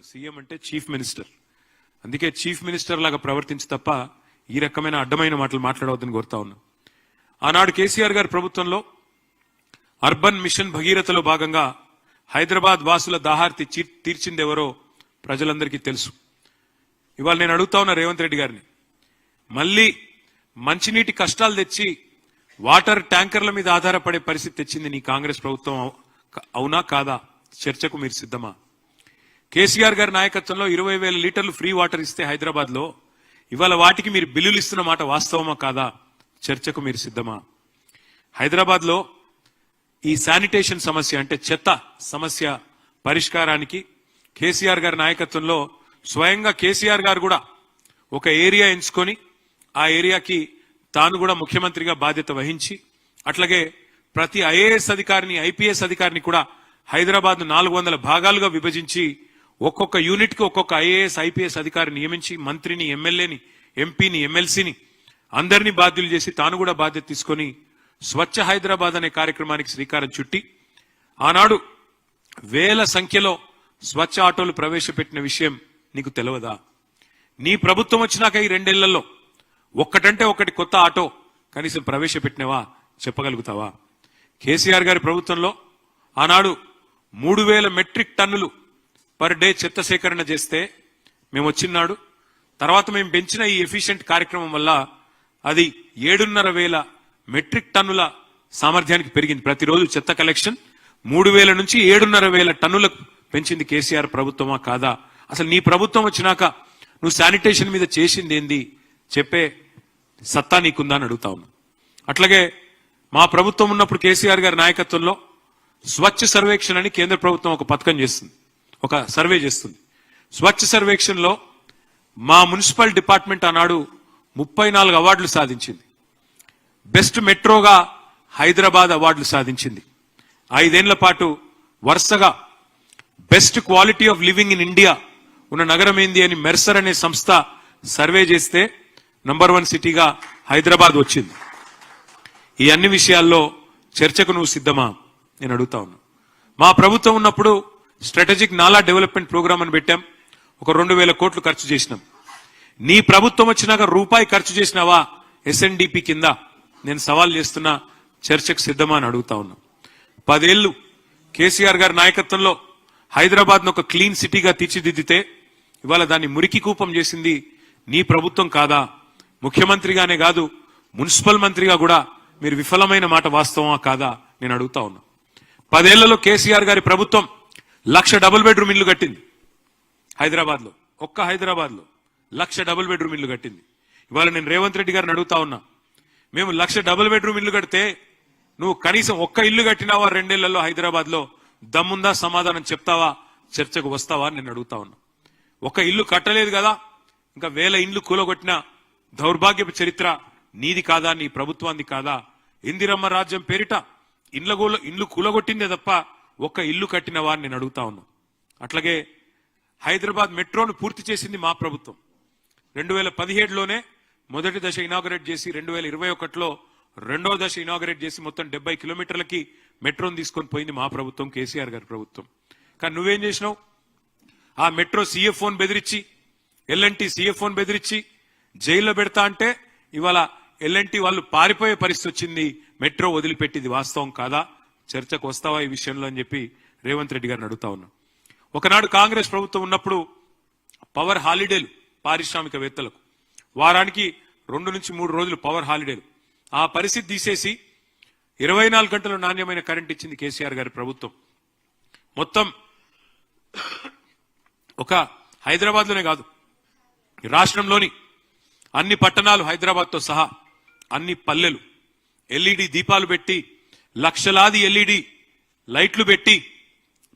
CM అంటే chief minister. అందుకే chief minister లాగా ప్రవర్తించి తప్ప ఈ రకమైన అడ్డమైన మాటలు మాట్లాడవద్దని కోరుతా ఉన్నా. ఆనాడు కేసీఆర్ గారి ప్రభుత్వంలో అర్బన్ మిషన్ భగీరథలో భాగంగా హైదరాబాద్ వాసుల దాహార్తి తీర్చిందెవరో ప్రజలందరికీ తెలుసు. ఇవాళ నేను అడుగుతా ఉన్నా రేవంత్ రెడ్డి గారిని, మళ్ళీ మంచినీటి కష్టాలు తెచ్చి వాటర్ ట్యాంకర్ల మీద ఆధారపడే పరిస్థితి తెచ్చింది నీ కాంగ్రెస్ ప్రభుత్వం, అవునా కాదా? చర్చకు మీరు సిద్ధమా? కేసీఆర్ గారి నాయకత్వంలో 20,000 లీటర్లు ఫ్రీ వాటర్ ఇస్తే హైదరాబాద్ లో ఇవాళ వాటికి మీరు బిల్లులు ఇస్తున్న మాట వాస్తవమా కాదా? చర్చకు మీరు సిద్ధమా? హైదరాబాద్ లో ఈ శానిటేషన్ సమస్య అంటే చెత్త సమస్య పరిష్కారానికి కేసీఆర్ గారి నాయకత్వంలో స్వయంగా కేసీఆర్ గారు కూడా ఒక ఏరియా ఎంచుకొని ఆ ఏరియాకి తాను కూడా ముఖ్యమంత్రిగా బాధ్యత వహించి, అట్లాగే ప్రతి ఐఏఎస్ అధికారిని ఐపీఎస్ అధికారిని కూడా హైదరాబాద్ 400 భాగాలుగా విభజించి ఒక్కొక్క యూనిట్ కి ఒక్కొక్క ఐఏఎస్ ఐపీఎస్ అధికారిని నియమించి మంత్రిని, ఎమ్మెల్యేని, ఎంపీని, ఎమ్మెల్సీని అందరినీ బాధ్యులు చేసి తాను కూడా బాధ్యత తీసుకొని స్వచ్ఛ హైదరాబాద్ అనే కార్యక్రమానికి శ్రీకారం చుట్టి ఆనాడు వేల సంఖ్యలో స్వచ్ఛ ఆటోలు ప్రవేశపెట్టిన విషయం నీకు తెలియదా? నీ ప్రభుత్వం వచ్చినాక ఈ 2 ఏళ్లలో ఒక్కటంటే ఒకటి కొత్త ఆటో కనీసం ప్రవేశపెట్టినవా? చెప్పగలుగుతావా? కేసీఆర్ గారి ప్రభుత్వంలో ఆనాడు 3,000 మెట్రిక్ టన్నులు పర్ డే చెత్త సేకరణ చేస్తే మేము వచ్చినాడు తర్వాత మేము పెంచిన ఈ ఎఫిషియెంట్ కార్యక్రమం వల్ల అది 7,500 మెట్రిక్ టన్నుల సామర్థ్యానికి పెరిగింది. ప్రతిరోజు చెత్త కలెక్షన్ 3,000 నుంచి 7,500 టన్నులకు పెంచింది కేసీఆర్ ప్రభుత్వమా కాదా? అసలు నీ ప్రభుత్వం వచ్చినాక నువ్వు శానిటేషన్ మీద చేసింది ఏంది చెప్పే సత్తా నీకుందా అని అడుగుతా ఉన్నా. అట్లాగే మా ప్రభుత్వం ఉన్నప్పుడు కేసీఆర్ గారి నాయకత్వంలో స్వచ్ఛ సర్వేక్షణ అని కేంద్ర ప్రభుత్వం ఒక పథకం చేస్తుంది, ఒక సర్వే చేస్తుంది. స్వచ్ఛ సర్వేక్షణలో మా మున్సిపల్ డిపార్ట్మెంట్ ఆనాడు 34 అవార్డులు సాధించింది. బెస్ట్ మెట్రోగా హైదరాబాద్ అవార్డులు సాధించింది. 5 ఏళ్ల పాటు వరుసగా best quality of living in India ఉన్న నగరం ఏంది అని మెర్సర్ అనే సంస్థ సర్వే చేస్తే నంబర్ 1 సిటీగా హైదరాబాద్ వచ్చింది. ఈ అన్ని విషయాల్లో చర్చకు నువ్వు సిద్ధమా నేను అడుగుతా ఉన్నా. మా ప్రభుత్వం ఉన్నప్పుడు స్ట్రాటజిక్ నాలా డెవలప్మెంట్ ప్రోగ్రామ్ అని పెట్టాం, ఒక 2,000 కోట్లు ఖర్చు చేసినాం. నీ ప్రభుత్వం వచ్చినాక రూపాయి ఖర్చు చేసినావా ఎస్ఎన్డిపి కింద? నేను సవాల్ చేస్తున్నా, చర్చకు సిద్ధమా అని అడుగుతా ఉన్నా. 10 ఏళ్లు కేసీఆర్ గారి నాయకత్వంలో హైదరాబాద్ ను ఒక క్లీన్ సిటీగా తీర్చిదిద్దితే ఇవాళ దాన్ని మురికి కూపం చేసింది నీ ప్రభుత్వం కాదా? ముఖ్యమంత్రిగానే కాదు మున్సిపల్ మంత్రిగా కూడా మీరు విఫలమైన మాట వాస్తవమా కాదా నేను అడుగుతా ఉన్నా. 10 ఏళ్లలో కేసీఆర్ గారి ప్రభుత్వం 1,00,000 డబుల్ బెడ్రూమ్ ఇల్లు కట్టింది హైదరాబాద్ లో. ఒక్క హైదరాబాద్ లో 1,00,000 డబుల్ బెడ్రూమ్ ఇల్లు కట్టింది. ఇవాళ నేను రేవంత్ రెడ్డి గారిని అడుగుతా ఉన్నా, మేము 1,00,000 డబుల్ బెడ్రూమ్ ఇల్లు కడితే నువ్వు కనీసం ఒక్క ఇల్లు కట్టినావా 2 ఏళ్లలో హైదరాబాద్ లో? దమ్ముందా? సమాధానం చెప్తావా? చర్చకు వస్తావా నేను అడుగుతా ఉన్నా. ఒక ఇల్లు కట్టలేదు కదా, ఇంకా 1000 ఇండ్లు కూలగొట్టిన దౌర్భాగ్యపు చరిత్ర నీది కాదా? నీ ప్రభుత్వాన్ని కాదా? ఇందిరమ్మ రాజ్యం పేరిట ఇండ్లు కూలగొట్టిందే తప్ప ఒక్క ఇల్లు కట్టినవా అని నేను అడుగుతా ఉన్నా. అట్లాగే హైదరాబాద్ మెట్రోను పూర్తి చేసింది మా ప్రభుత్వం. 2017లోనే మొదటి దశ ఇనాగరేట్ చేసి 2021లో రెండో దశ ఇనాగరేట్ చేసి మొత్తం 70 కిలోమీటర్లకి మెట్రోను తీసుకొని పోయింది మా ప్రభుత్వం, కేసీఆర్ గారి ప్రభుత్వం. కానీ నువ్వేం చేసినావు? ఆ మెట్రో సీఎఫ్ఓని బెదిరించి, ఎల్ఎన్టీ సీఎఫ్ఓని బెదిరించి జైల్లో పెడతా అంటే ఇవాళ ఎల్ఎన్టీ వాళ్ళు పారిపోయే పరిస్థితి వచ్చింది. మెట్రో వదిలిపెట్టింది వాస్తవం కాదా? చర్చకు వస్తావా ఈ విషయంలో అని చెప్పి రేవంత్ రెడ్డి గారిని అడుగుతా ఉన్నా. ఒకనాడు కాంగ్రెస్ ప్రభుత్వం ఉన్నప్పుడు పవర్ హాలిడేలు పారిశ్రామికవేత్తలకు, వారానికి 2 నుంచి 3 రోజులు పవర్ హాలిడేలు. ఆ పరిస్థితి తీసేసి 24 గంటలు నాణ్యమైన కరెంట్ ఇచ్చింది కేసీఆర్ గారి ప్రభుత్వం. మొత్తం ఒక హైదరాబాద్ లోనే కాదు, రాష్ట్రంలోని అన్ని పట్టణాలు హైదరాబాద్ తో సహా అన్ని పల్లెలు ఎల్ఈడి దీపాలు పెట్టి, లక్షలాది ఎల్ఈడి లైట్లు పెట్టి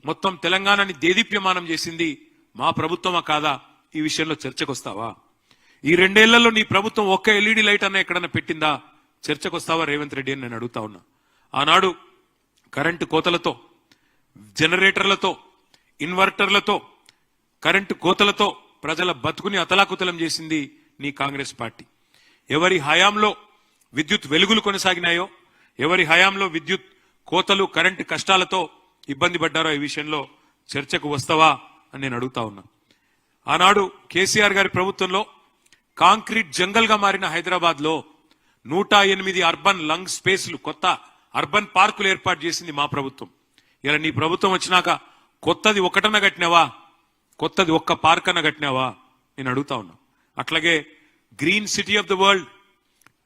మొత్తం తెలంగాణని దేదీప్యమానం చేసింది మా ప్రభుత్వమా కాదా? ఈ విషయంలో చర్చకు వస్తావా? ఈ 2 ఏళ్లలో నీ ప్రభుత్వం ఒక్క ఎల్ఈడి లైట్ అన్న ఎక్కడన్నా పెట్టిందా? చర్చకు వస్తావా రేవంత్ రెడ్డి అని నేను అడుగుతా ఉన్నా. ఆనాడు కరెంటు కోతలతో, జనరేటర్లతో, ఇన్వర్టర్లతో, కరెంటు కోతలతో ప్రజల బతుకుని అతలాకుతలం చేసింది నీ కాంగ్రెస్ పార్టీ. ఎవరి హయాంలో విద్యుత్ వెలుగులు కొనసాగినాయో, ఎవరి హయాంలో విద్యుత్ కోతలు, కరెంటు కష్టాలతో ఇబ్బంది పడ్డారో ఈ విషయంలో చర్చకు వస్తావా అని నేను అడుగుతా ఉన్నా. ఆనాడు కేసీఆర్ గారి ప్రభుత్వంలో కాంక్రీట్ జంగల్ గా మారిన హైదరాబాద్ లో 108 అర్బన్ లంగ్ స్పేస్లు కొత్త అర్బన్ పార్కులు ఏర్పాటు చేసింది మా ప్రభుత్వం. ఇలా నీ ప్రభుత్వం వచ్చినాక కొత్తది ఒకటన్నా కట్టినావా? కొత్తది ఒక్క పార్క్ అన్న కట్టినావా? నేను అడుగుతా ఉన్నా. అట్లాగే green city of the world,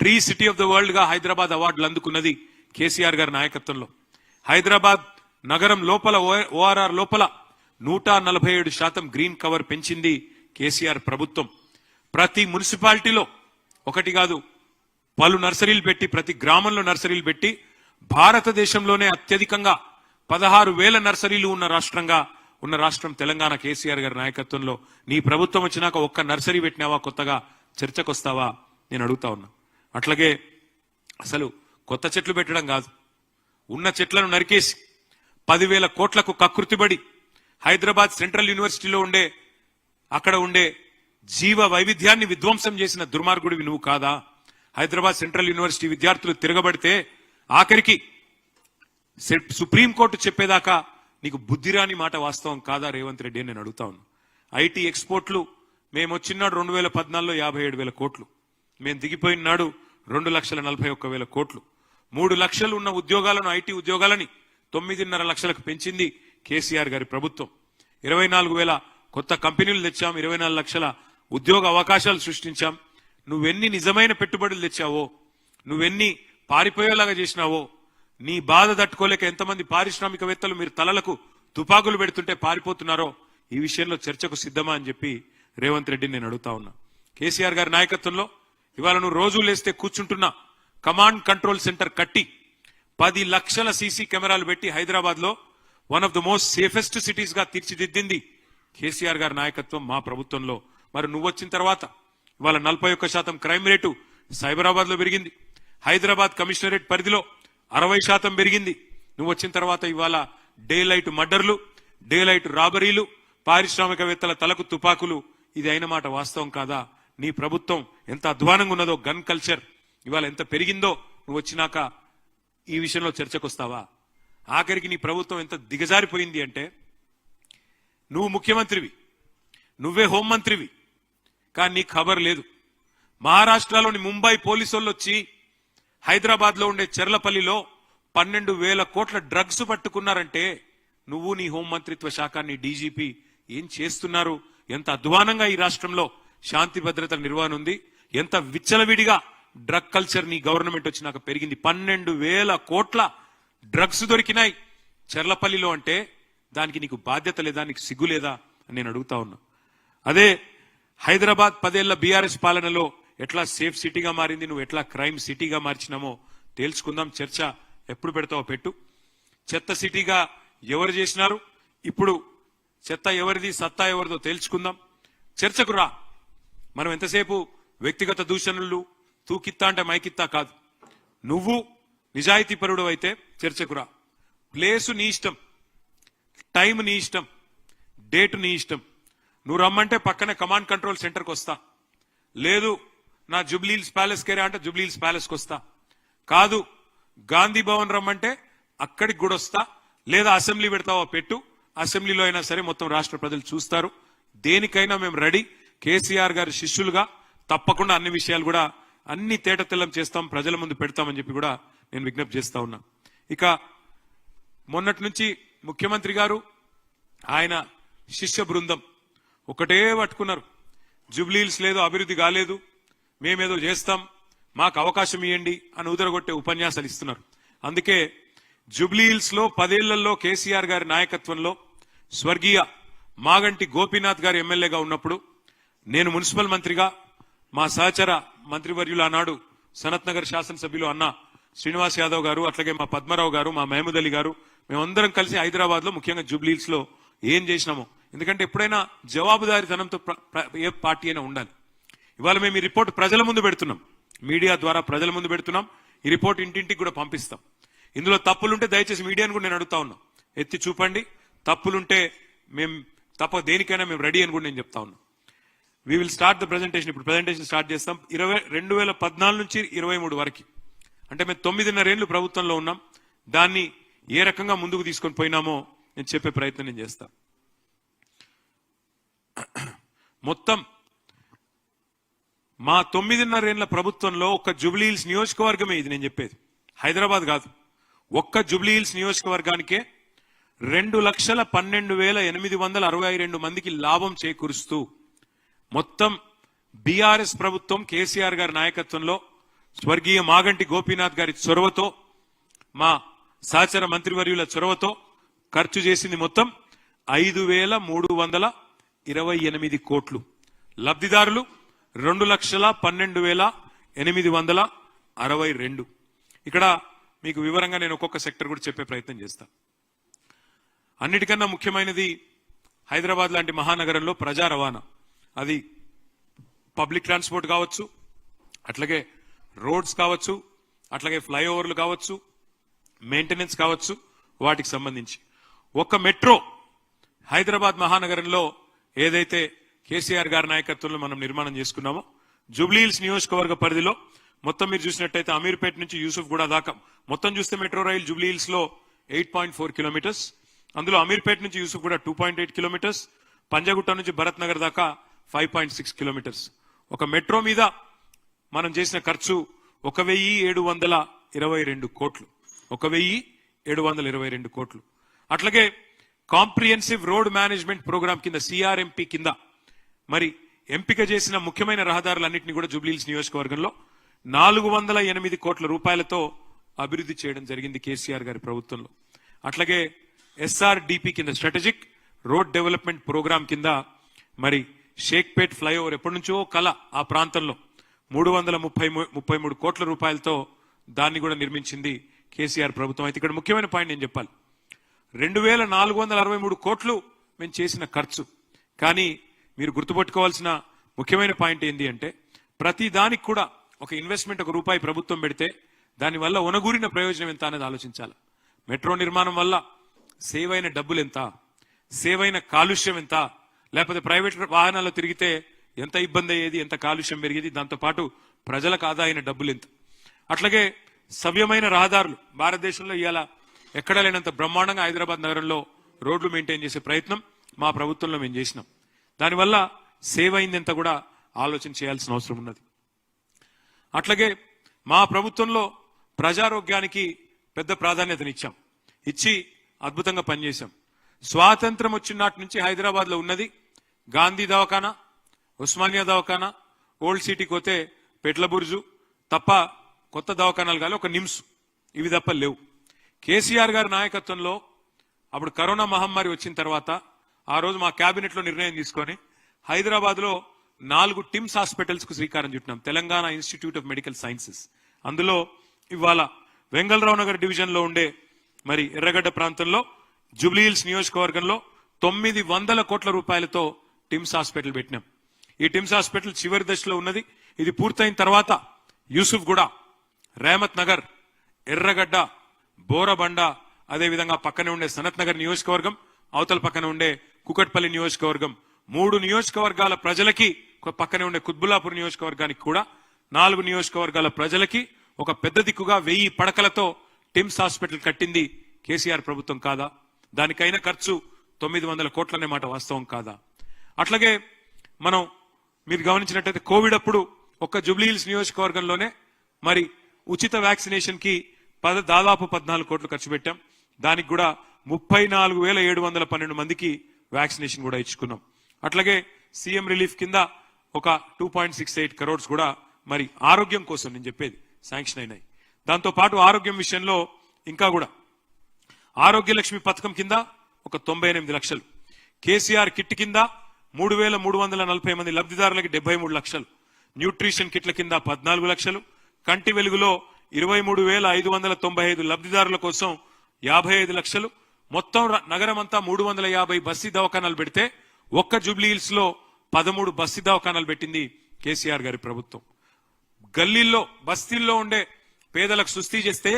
tree city of the world గా హైదరాబాద్ అవార్డులు అందుకున్నది కేసీఆర్ గారి నాయకత్వంలో. హైదరాబాద్ నగరం లోపల ఓఆర్ఆర్ లోపల 147% గ్రీన్ కవర్ పెంచింది కేసీఆర్ ప్రభుత్వం. ప్రతి మున్సిపాలిటీలో ఒకటి కాదు పలు నర్సరీలు పెట్టి, ప్రతి గ్రామంలో నర్సరీలు పెట్టి భారతదేశంలోనే అత్యధికంగా 16,000 నర్సరీలు ఉన్న రాష్ట్రం తెలంగాణ. కేసీఆర్ గారి నాయకత్వంలో నీ ప్రభుత్వం వచ్చినాక ఒక్క నర్సరీ పెట్టినావా? కొత్తగా చర్చకొస్తావా? నేను అడుగుతా ఉన్నా. అట్లాగే అసలు కొత్త చెట్లు పెట్టడం కాదు, ఉన్న చెట్లను నరికేసి 10,000 కోట్లకు కకృతిబడి హైదరాబాద్ సెంట్రల్ యూనివర్సిటీలో అక్కడ ఉండే జీవ వైవిధ్యాన్ని విధ్వంసం చేసిన దుర్మార్గుడివి నువ్వు కాదా? హైదరాబాద్ సెంట్రల్ యూనివర్సిటీ విద్యార్థులు తిరగబడితే ఆఖరికి సుప్రీంకోర్టు చెప్పేదాకా నీకు బుద్ధిరాని మాట వాస్తవం కాదా రేవంత్ రెడ్డి అని నేను అడుగుతా ఉన్నా. ఐటీ ఎక్స్పోర్ట్లు మేము వచ్చినాడు 2014లో 57,000 కోట్లు, మేము దిగిపోయిన నాడు 2,41,000 కోట్లు. 3 లక్షలు ఉన్న ఉద్యోగాలను, ఐటీ ఉద్యోగాలని 9.5 లక్షలకు పెంచింది కేసీఆర్ గారి ప్రభుత్వం. 24,000 కొత్త కంపెనీలు తెచ్చాం, 24 లక్షల ఉద్యోగ అవకాశాలు సృష్టించాం. నువ్వెన్ని నిజమైన పెట్టుబడులు తెచ్చావో, నువ్వెన్ని పారిపోయేలాగా చేసినావో, నీ బాధ తట్టుకోలేక ఎంతమంది పారిశ్రామికవేత్తలు మీరు తలలకు తుపాకులు పెడుతుంటే పారిపోతున్నారో ఈ విషయంలో చర్చకు సిద్ధమా అని చెప్పి రేవంత్ రెడ్డిని నేను అడుగుతా ఉన్నా. కేసీఆర్ గారి నాయకత్వంలో ఇవాళ నువ్వు రోజు లేస్తే కూర్చుంటున్నా కమాండ్ కంట్రోల్ సెంటర్ కట్టి 10 లక్షల సీసీ కెమెరాలు పెట్టి హైదరాబాద్ లో one of the most safest cities గా తీర్చిదిద్దింది కేసీఆర్ గారి నాయకత్వం మా ప్రభుత్వంలో. మరి నువ్వు వచ్చిన తర్వాత ఇవాళ 41% క్రైమ్ రేటు సైబరాబాద్ లో పెరిగింది. హైదరాబాద్ కమిషనరేట్ పరిధిలో 60% పెరిగింది. నువ్వు వచ్చిన తర్వాత ఇవాళ డే లైట్ మర్డర్లు, డే లైట్ రాబరీలు, పారిశ్రామికవేత్తల తలకు తుపాకులు, ఇది అయిన మాట వాస్తవం కాదా? నీ ప్రభుత్వం ఎంత అధ్వానంగా ఉన్నదో, గన్ కల్చర్ ఇవాళ ఎంత పెరిగిందో నువ్వు వచ్చినాక ఈ విషయంలో చర్చకొస్తావా? ఆఖరికి నీ ప్రభుత్వం ఎంత దిగజారిపోయింది అంటే, నువ్వు ముఖ్యమంత్రివి, నువ్వే హోంమంత్రివి, కానీ నీకు ఖబర్ లేదు. మహారాష్ట్రలోని ముంబై పోలీసులు వచ్చి హైదరాబాద్ లో ఉండే చెర్లపల్లిలో 12,000 కోట్ల డ్రగ్స్ పట్టుకున్నారంటే నువ్వు, నీ హోంమంత్రిత్వ శాఖ, నీ డీజీపీ ఏం చేస్తున్నారు? ఎంత అధ్వానంగా ఈ రాష్ట్రంలో శాంతి భద్రతల నిర్వహణ ఉంది, ఎంత విచ్చలవిడిగా డ్రగ్ కల్చర్ నీ గవర్నమెంట్ వచ్చినాక పెరిగింది. 12,000 కోట్ల డ్రగ్స్ దొరికినాయి చెర్లపల్లిలో అంటే దానికి నీకు బాధ్యత లేదా? నీకు సిగ్గు లేదా అని నేను అడుగుతా ఉన్నా. అదే హైదరాబాద్ 10 ఏళ్ల బీఆర్ఎస్ పాలనలో ఎట్లా సేఫ్ సిటీగా మారింది, నువ్వు ఎట్లా క్రైమ్ సిటీగా మార్చినామో తేల్చుకుందాం. చర్చ ఎప్పుడు పెడతావో పెట్టు. చెత్త సిటీగా ఎవరు చేసినారు, ఇప్పుడు చెత్త ఎవరిది, సత్తా ఎవరిదో తేల్చుకుందాం. చర్చకు రా. మనం ఎంతసేపు వ్యక్తిగత దూషణలు, తూకిత్తా అంటే మైకిత్తా కాదు. నువ్వు నిజాయితీ పరుడు అయితే చర్చకు రా. ప్లేసు నీ ఇష్టం, టైం నీ ఇష్టం, డేట్ నీ ఇష్టం. నువ్వు రమ్మంటే పక్కనే కమాండ్ కంట్రోల్ సెంటర్కి వస్తా. లేదు నా జూబ్లీహిల్స్ ప్యాలెస్ కేరా అంటే జూబ్లీహిల్స్ ప్యాలెస్కి వస్తా. కాదు గాంధీ భవన్ రమ్మంటే అక్కడికి కూడా వస్తా. లేదా అసెంబ్లీ పెడతావో పెట్టు, అసెంబ్లీలో అయినా సరే మొత్తం రాష్ట్ర ప్రజలు చూస్తారు. దేనికైనా మేము రెడీ. కేసీఆర్ గారి శిష్యులుగా తప్పకుండా అన్ని విషయాలు కూడా అన్ని తేటతెల్లం చేస్తాం, ప్రజల ముందు పెడతామని చెప్పి కూడా నేను విజ్ఞప్తి చేస్తా ఉన్నా. ఇక మొన్నటి నుంచి ముఖ్యమంత్రి గారు, ఆయన శిష్య బృందం ఒకటే పట్టుకున్నారు. జూబ్లీహిల్స్ లేదు, అభివృద్ధి కాలేదు, మేమేదో చేస్తాం, మాకు అవకాశం ఇవ్వండి అని ఉదరగొట్టే ఉపన్యాసాలు ఇస్తున్నారు. అందుకే జూబ్లీహిల్స్ లో 10 ఏళ్లలో కేసీఆర్ గారి నాయకత్వంలో స్వర్గీయ మాగంటి గోపీనాథ్ గారు ఎమ్మెల్యేగా ఉన్నప్పుడు నేను మున్సిపల్ మంత్రిగా, మా సహచర మంత్రివర్యులు ఆనాడు సనత్ నగర్ శాసనసభ్యులు అన్న శ్రీనివాస్ యాదవ్ గారు, అట్లాగే మా పద్మరావు గారు, మా మహమూద్ అలీ గారు, మేమందరం కలిసి హైదరాబాద్ లో ముఖ్యంగా జూబ్లీహిల్స్ లో ఏం చేసినామో, ఎందుకంటే ఎప్పుడైనా జవాబుదారీతనంతో ఏ పార్టీ అయినా ఉండాలి. ఇవాళ మేము ఈ రిపోర్ట్ ప్రజల ముందు పెడుతున్నాం, మీడియా ద్వారా ప్రజల ముందు పెడుతున్నాం. ఈ రిపోర్ట్ ఇంటింటికి కూడా పంపిస్తాం. ఇందులో తప్పులుంటే దయచేసి మీడియాను కూడా నేను అడుగుతా ఉన్నాం, ఎత్తి చూపండి. తప్పులుంటే మేము దేనికైనా మేము రెడీ అని కూడా నేను చెప్తా ఉన్నాం. We will start the presentation. ఇప్పుడు ప్రెజెంటేషన్ స్టార్ట్ చేస్తాం. 2014 నుంచి 23 వరకు, అంటే మేము 9.5 ఏళ్లు ప్రభుత్వంలో ఉన్నాం. దాన్ని ఏ రకంగా ముందుకు తీసుకొని పోయినామో నేను చెప్పే ప్రయత్నం నేను చేస్తా. మొత్తం మా 9.5 ఏళ్ల ప్రభుత్వంలో ఒక్క జూబ్లీహిల్స్ నియోజకవర్గమే ఇది నేను చెప్పేది, హైదరాబాద్ కాదు. ఒక్క జూబ్లీహిల్స్ నియోజకవర్గానికే 2,12,862 మందికి లాభం చేకూరుస్తూ మొత్తం బీఆర్ఎస్ ప్రభుత్వం కేసీఆర్ గారి నాయకత్వంలో స్వర్గీయ మాగంటి గోపీనాథ్ గారి చొరవతో మా సహచర మంత్రివర్యుల చొరవతో ఖర్చు చేసింది మొత్తం 5,328 కోట్లు. లబ్ధిదారులు 2,12,862. ఇక్కడ మీకు వివరంగా నేను ఒక్కొక్క సెక్టర్ కూడా చెప్పే ప్రయత్నం చేస్తాను. అన్నిటికన్నా ముఖ్యమైనది హైదరాబాద్ లాంటి మహానగరంలో ప్రజా రవాణా, అది పబ్లిక్ ట్రాన్స్పోర్ట్ కావచ్చు, అట్లాగే రోడ్స్ కావచ్చు, అట్లాగే ఫ్లైఓవర్లు కావచ్చు, మెయింటెనెన్స్ కావచ్చు, వాటికి సంబంధించి ఒక మెట్రో హైదరాబాద్ మహానగరంలో ఏదైతే కేసీఆర్ గారి నాయకత్వంలో మనం నిర్మాణం చేసుకున్నామో జూబ్లీహిల్స్ నియోజకవర్గ పరిధిలో మొత్తం మీరు చూసినట్టయితే అమీర్పేట నుంచి యూసుఫ్ గూడ దాకా మొత్తం చూస్తే మెట్రో రైలు జూబ్లీహిల్స్ లో 8.4 కిలోమీటర్స్, అందులో అమీర్పేట నుంచి యూసుఫ్ గూడ 2.8 కిలోమీటర్స్, పంజగుట్ట నుంచి భరత్ నగర్ దాకా 5.6 కిలోమీటర్స్. ఒక మెట్రో మీద మనం చేసిన ఖర్చు 1,722 కోట్లు. 1,722 కోట్లు. అట్లాగే కాంప్రిహెన్సివ్ రోడ్ మేనేజ్మెంట్ ప్రోగ్రామ్ కింద సిఆర్ఎంపీ కింద మరి ఎంపిక చేసిన ముఖ్యమైన రహదారులన్నింటినీ కూడా జూబ్లీహిల్స్ నియోజకవర్గంలో 408 కోట్ల రూపాయలతో అభివృద్ధి చేయడం జరిగింది కేసీఆర్ గారి ప్రభుత్వంలో. అట్లాగే ఎస్ఆర్డిపి కింద స్ట్రాటజిక్ రోడ్ డెవలప్మెంట్ ప్రోగ్రామ్ కింద మరి షేక్పేట్ ఫ్లైఓవర్ ఎప్పటి నుంచో కల ఆ ప్రాంతంలో 333 కోట్ల రూపాయలతో దాన్ని కూడా నిర్మించింది కేసీఆర్ ప్రభుత్వం. అయితే ఇక్కడ ముఖ్యమైన పాయింట్ నేను చెప్పాలి, 2,463 కోట్లు మేము చేసిన ఖర్చు. కానీ మీరు గుర్తుపెట్టుకోవాల్సిన ముఖ్యమైన పాయింట్ ఏంటి అంటే ప్రతి దానికి కూడా ఒక ఇన్వెస్ట్మెంట్ ₹1 ప్రభుత్వం పెడితే దానివల్ల ఒనగూరిన ప్రయోజనం ఎంత అనేది ఆలోచించాలి. మెట్రో నిర్మాణం వల్ల సేవ్ అయిన డబ్బులు ఎంత, సేవ్ అయిన కాలుష్యం ఎంత, లేకపోతే ప్రైవేట్ వాహనాల్లో తిరిగితే ఎంత ఇబ్బంది అయ్యేది, ఎంత కాలుష్యం పెరిగేది, దాంతోపాటు ప్రజలకు ఆదా అయిన డబ్బులు ఎంత. అట్లాగే సవ్యమైన రహదారులు భారతదేశంలో ఇవాళ ఎక్కడ లేనంత బ్రహ్మాండంగా హైదరాబాద్ నగరంలో రోడ్లు మెయింటైన్ చేసే ప్రయత్నం మా ప్రభుత్వంలో మేము చేసినాం. దానివల్ల సేవ్ అయింది ఎంత కూడా ఆలోచన చేయాల్సిన అవసరం ఉన్నది. అట్లాగే మా ప్రభుత్వంలో ప్రజారోగ్యానికి పెద్ద ప్రాధాన్యతనిచ్చాం, ఇచ్చి అద్భుతంగా పనిచేశాం. స్వాతంత్రం వచ్చిన నాటి నుంచి హైదరాబాద్ లో ఉన్నది గాంధీ దవాఖానా, ఉస్మానియా దవాఖానా, ఓల్డ్ సిటీకి పోతే పెట్ల బుర్జు తప్ప కొత్త దవాఖానాలు కాదు, ఒక నిమ్స్, ఇవి తప్ప లేవు. కేసీఆర్ గారి నాయకత్వంలో అప్పుడు కరోనా మహమ్మారి వచ్చిన తర్వాత ఆ రోజు మా కేబినెట్ లో నిర్ణయం తీసుకొని హైదరాబాద్ లో 4 టిమ్స్ హాస్పిటల్స్ కు శ్రీకారం చుట్టినాం. Telangana institute of medical sciences. అందులో ఇవాళ వెంగళరావు నగర్ డివిజన్ లో ఉండే మరి ఎర్రగడ్డ ప్రాంతంలో జూబ్లీహిల్స్ నియోజకవర్గంలో 900 కోట్ల రూపాయలతో టిమ్స్ హాస్పిటల్ పెట్టినాం. ఈ టిమ్స్ హాస్పిటల్ చివరి దశలో ఉన్నది. ఇది పూర్తయిన తర్వాత యూసుఫ్ గూడ, రేమత్ నగర్, ఎర్రగడ్డ, బోరబండ, అదేవిధంగా పక్కనే ఉండే సనత్ నగర్ నియోజకవర్గం, అవతల పక్కన ఉండే కుకట్పల్లి నియోజకవర్గం, 3 నియోజకవర్గాల ప్రజలకి, పక్కనే ఉండే కుత్బుల్లాపూర్ నియోజకవర్గానికి కూడా 4 నియోజకవర్గాల ప్రజలకి ఒక పెద్ద దిక్కుగా 1000 పడకలతో టిమ్స్ హాస్పిటల్ కట్టింది కేసీఆర్ ప్రభుత్వం కాదా? దానికైన ఖర్చు 900 కోట్లనే మాట వాస్తవం కాదా? అట్లాగే మనం మీరు గమనించినట్టయితే కోవిడ్ అప్పుడు ఒక్క జూబ్లీహిల్స్ నియోజకవర్గంలోనే మరి ఉచిత వ్యాక్సినేషన్ కి దాదాపు 14 కోట్లు ఖర్చు పెట్టాం. దానికి కూడా 34,712 మందికి వ్యాక్సినేషన్ కూడా ఇచ్చుకున్నాం. అట్లాగే సీఎం రిలీఫ్ కింద ఒక 2.68 crores కూడా మరి ఆరోగ్యం కోసం నేను చెప్పేది శాంక్షన్ అయినాయి. దాంతో పాటు ఆరోగ్యం విషయంలో ఇంకా కూడా ఆరోగ్య లక్ష్మి పథకం కింద ఒక 98 లక్షలు, కేసీఆర్ కిట్ కింద 3,340 మంది లబ్ధిదారులకి 73 లక్షలు, న్యూట్రిషన్ కిట్ల కింద 14 లక్షలు, కంటి వెలుగులో 23,595 లబ్ధిదారుల కోసం 55 లక్షలు, మొత్తం నగరం అంతా 350 బస్తీ దవాఖానాలు పెడితే ఒక్క జూబ్లీహిల్స్ లో 13 బస్తీ దవాఖానాలు పెట్టింది కేసీఆర్ గారి ప్రభుత్వం. గల్లీల్లో బస్తీల్లో ఉండే పేదలకు సుస్థి చేస్తే